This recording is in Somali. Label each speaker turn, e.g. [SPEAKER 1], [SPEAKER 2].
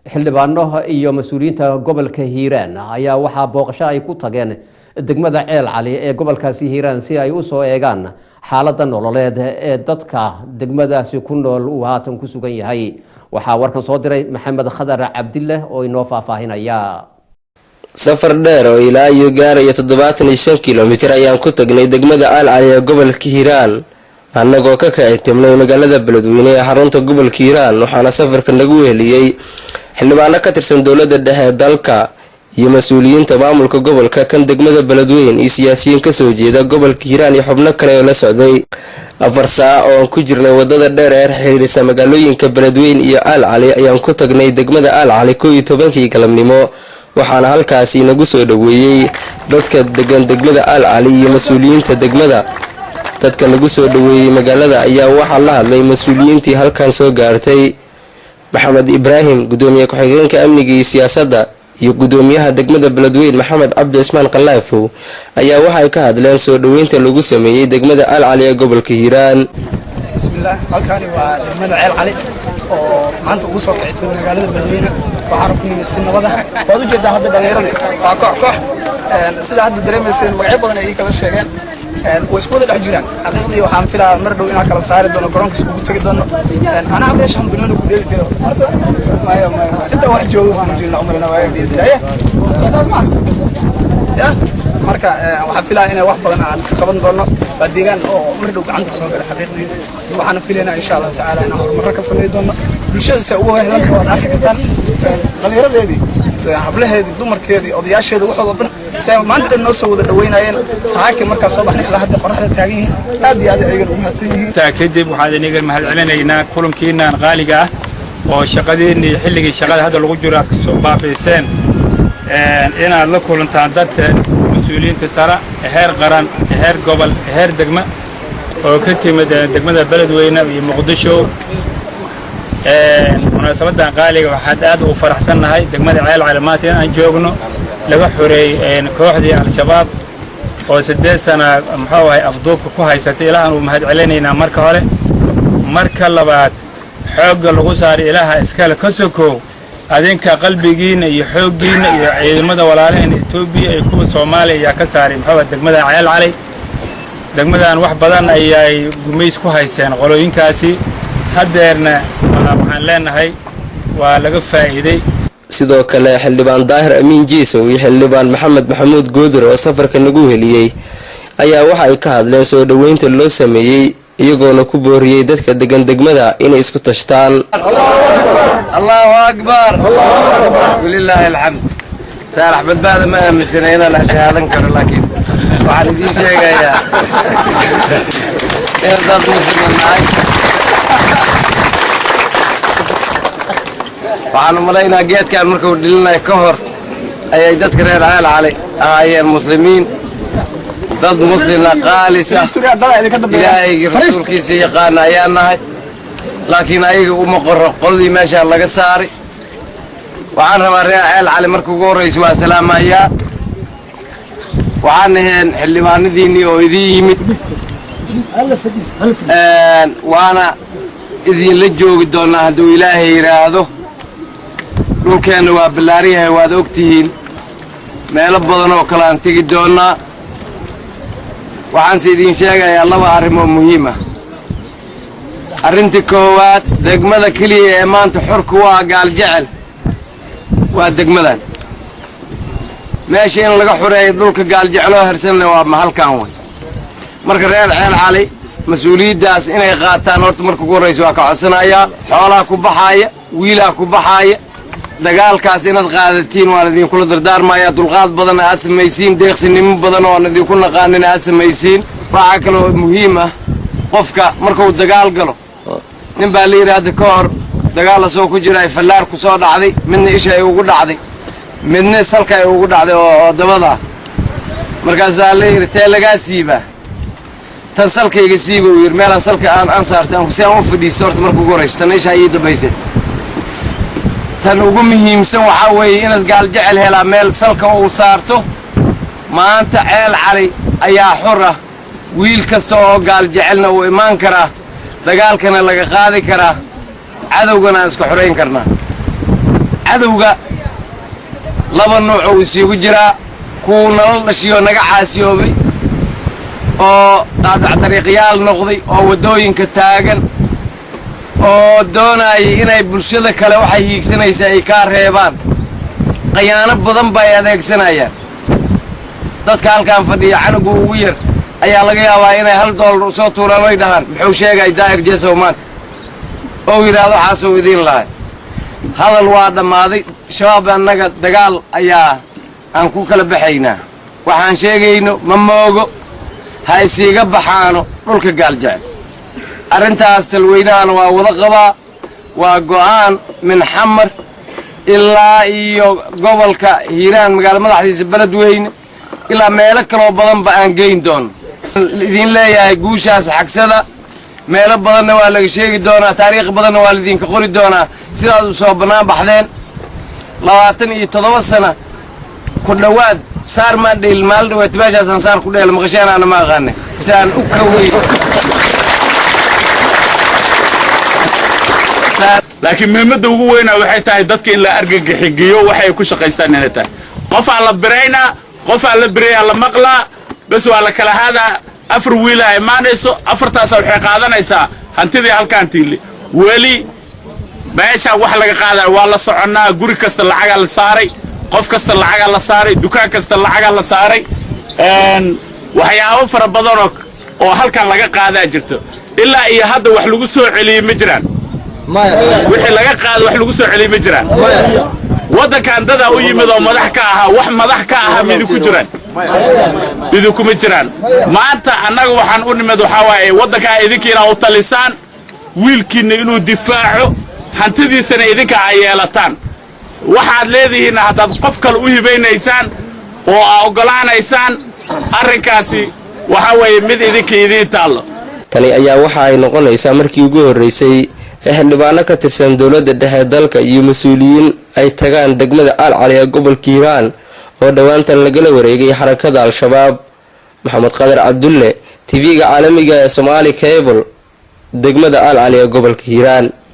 [SPEAKER 1] xildhibaano iyo mas'uuliyiinta gobolka Hiiraan ayaa waxa booqasho ay ku tageen degmada Ceel Cali ee gobolkaasi Hiiraan si ay u soo eegaan xaaladda nololeed ee dadka degmadaasi ku nool uu haatan ku sugan yahay. Waxa warkan soo diray Maxamed Khadar Cabdille oo inoo faahfaahinaya.
[SPEAKER 2] safar dheer oo ilaa iyo gaaraya 75 kiiloomitir ayaan ku tagnay degmada Ceel Cali ee gobolka Hiiraan annagoo ka kacay magaalada Beledweyne ee xarunta gobolka Hiiraan. waxaana safarka lagu weheliyay xildhibaano ka tirsan dowladda dhexe ee dalka iyo mas'uuliyiinta maamulka gobolka kan degmada Beledweyne iyo siyaasiyiin ka soo jeeda gobolka Hiiraan iyo xubno kale oo la socday. 4 saac oo ku jirnay wadada dheer ee xiriirisa magaalooyinka Beledweyne iyo Ceel Cali ayaan ku tagnay degmada Ceel Cali 12 galabnimo. waxaana halkaasi nagu soo dhaweeyay dadka degan degmada Ceel Cali iyo mas'uuliyiinta degmada. dadka lagu soo dhaweeyay magaalada ayaa waxa la hadlay mas'uuliyiintii halkan soo gaartay. Maxamed Ibrahim gudoomiye ku-xigeenka amniga iyo siyaasadda iyo gudoomiyaha degmada Beledweyne Maxamed Cabdi Ismaan Qalaafo ayaa waxa ay ka hadleen soo dhaweynta lagu sameeyay degmada Ceel Cali ee gobolka Hiiraan.
[SPEAKER 3] bismillaah halkaani waa degmada Ceel Cali oo maanta ugu soo kacay magaalada Beledweyne. waxaan ku nimid si nabad ah waad u jeedaa hadda dhalinyarada waa koox sida hadda dareemayseen magacyo badan ay kala sheegeen way isku wada dhex jiraan. xaqiiqdii waxaan filaa mar dhow inaan kala saari doono garoonka isku tagi doono. anaa meeshan banooni ku dheeli jiro horta maayo inta wax joogo waxaan jirnaa umarna waa diidaya ya marka waxaan filaa inay wax badan aan ka qaban doono waa deegaan oo mar dhow gacanta soo gala. xaqiiqdii waxaan filaynaa insha Allah taala inaan horumar ka sameeyo doono bulshada si ugu helan waad arki kartaan dhalinyaradeedii hablaheedii dumarkeedii odayaasheedii waxooda dhan say maanta dhan noo soo wada dhaweynayeen saaki markaa soo baxnay ilaa hadda qorraxda taagan yihiin aad iyo aad ayay u mahadsan yihiin.
[SPEAKER 4] kadib waxaan idin mahad celinaynaa kulankiinaan qaaliga ah oo shaqadeennii xilligii shaqada hadda lagu jiro aad ka soo baafayseen inaad la kulantaan darteed mas'uuliyiinta sare heer qaran heer gobol heer degmo oo ka timid degmada Beledweyne iyo Muqdisho. munaasabadan qaaliga waxaad aad u faraxsanahay degmada Ceel Cali maanta aan joogno laga xoreeyay kooxdii al-shabaab oo 8 sano maxaa waay afduubka ku haysatay. ilaahan uu mahad celinaynaa marka hore. marka labaad xoogga lagu saaray ilaaha iskala ka sokow adinka qalbigiina iyo xooggiina iyo ciidamada walaalaheena Itoobiya ay kuwa Soomaaliya ka saaray maxaa degmada Ceel Cali. degmadan wax badan ayay gumeys ku hayseen qolooyinkaasi hadeerna waxaan leenahay waa laga faa'iiday.
[SPEAKER 2] sidoo kale xildhibaan Daahir Amiin Jiisow iyo xildhibaan Maxamed Maxamuud Goodir oo safarka nagu heliyay ayaa waxa ay ka hadleen soo dhaweynta loo sameeyay iyagoona ku booriyay dadka degan degmada inay isku tashtaan.
[SPEAKER 5] Allahu akbar walillahi alhamd. saarax badbaada ma aaminsanayna la shahaadan karo laakiin waxaan idin sheegayaa in dad muslimiin ah waxaan umaleynaa geedkan markuu dhilinayo ka hor ayay dadka reer Ceel Cali ahaayeen muslimiin dad muslimiin qaalis ah ilaahay rasuulkiisa yaqaan ayaan nahay laakiin ayaga uma qorro qoladii meesha laga saaray. waxaan rabaa reer Ceel Cali markuu ugu horeyso waa salaamayaa. waxaan ahayn xildhibaanadiinii oo idin yimid waana idin la joogi doonaa hadduu ilaahay yiraahdo. dhulkeena waa ballaariyahay waad ogtihiin meelo badan oo kale aan tegi doonaa. waxaan idin sheegayaa 2 arrin oo muhiim ah. arrinta koowaad degmada kaliya ee maanta xorku waa gaal jecel waa degmadan. meesha in laga xoreeyo dhulka gaal jeceloo hersanna waa mahalkan way. marka reer Ceel Cali mas'uuliyadaas inay qaataan horta marka ugu horeyso waa ka codsanayaa. xoolaha ku baxaaya wiilaha ku baxaaya dagaalkaas inaad qaadatiin waan idin kula dardaarmayaa. dulqaad badan aad samaysiin deeqsinimo badan oo aan idin ku naqaanin aad samaysiin. waxa kale oo muhiim ah qofka markuu dagaal galo nin baa la yiraahdo ka hor dagaal soo ku jiray fallaar ku soo dhacday midna isha ay ugu dhacday midna salka ay ugu dhacday oo dabada. markaas la yiraahdo laga siiba tan salkayga siiba u yir meel salka aan saartaan si aan u fadhiisto horta markuu ugu horeysto tan isha ay dabaysay. tan ugu muhiimsan waxa weeye inaad gaal jecel helaa meel salka uu saarto. maanta Ceel Cali ayaa xor ah. wiil kasta oo gaal jecelna uu imaan karaa dagaalkana laga qaadi karaa cadowgana iska xoreyn karnaa. cadowga laba nooc oo isugu jira kuwa nolol dhashiyo naga caasiyoobay oo qaadac dariiqyaal noqday oo wadooyinka taagan oo doonayay inay bulshada kale waxay hiigsanaysa ay ka reebaan qayaano badan bay adeegsanayaan dadka halkaan fadhiya canugu ugu yar ayaa laga yaabaa inay $1 soo tuuraan ay dhahaan muxuu sheegay daa'ir jeesow maanta oo yiraahdo xaasoo idin lahay hadal waa dhammaaday shabaab annaga dagaal ayaa aan ku kala baxaynaa waxaan sheegayno ma moogo ha isiga baxaano dhulka gaaljecel arrintaas talweynahana waa wada qabaa waa go'aan min xamar ilaa iyo gobolka hiiraan magaalo madaxdiisa beledweyne ilaa meelo kaloo badanba aan geyn doono idin leeyahay guushaas xagsada meelo badanna waa laga sheegi doonaa taariikh badanna waa lidinka qori doonaa sidaad u soo bannaan baxdeen 27 sano ku dhowaad saar maan dheel maal dhawaad meeshaasaan saar ku dheel maqashaanaana ma aqaane saan u kawey
[SPEAKER 6] laakiin muhiimadda ugu weynaa waxay tahay dadka in la argagaxigiyo waxay ku shaqaystaan inay tahay qof aan la biraynaa qof aan la birayaa la maqlaa bas waa la kala haadaa 4 wiil ay imaanayso 4taas waxay qaadanaysaa hantidii halkaan tiili weli meesha wax laga qaadaa waa la soconaa guri kasta lacaga la saaray qof kasta lacaga la saaray dukaan kasta lacaga la saaray waxyaabo fara badan oo halkaan laga qaadaa jirto ilaa iyo hadda wax lagu soo celiyay ma jiraan wixii laga qaado wax lagu soo celiyay ma jiraan waddankan dada u yimid oo madax ka ahaa wax madax ka ahaa mid ku jiraan idinku jiraan maanta annaga waxaan u nimid waxa waaye waddanka idinkiina u talisaan wiilkiina inuu difaaco hantidiisana idinka ay yeelataan waxaad leedihiin haddaad qof kale u hibaynaysaan oo aa ogolaanaysaan arrinkaasi waxa weeye mid idinka idiin taallo
[SPEAKER 2] tani ayaa waxa ay noqonaysaa markii ugu horreysay ee xildhibaano ka tirsan dowladda dhexe dalka iyo mas-uuliyiin ay tagaan degmada Alcali ee gobolka Hiiraan oo dhawaantan lagala wareegay xarakada al-shabaab. Maxamed Qadar Cabdulle, TV-ga caalamiga ee Somali Cable, degmada Alcali ee gobolka Hiiraan.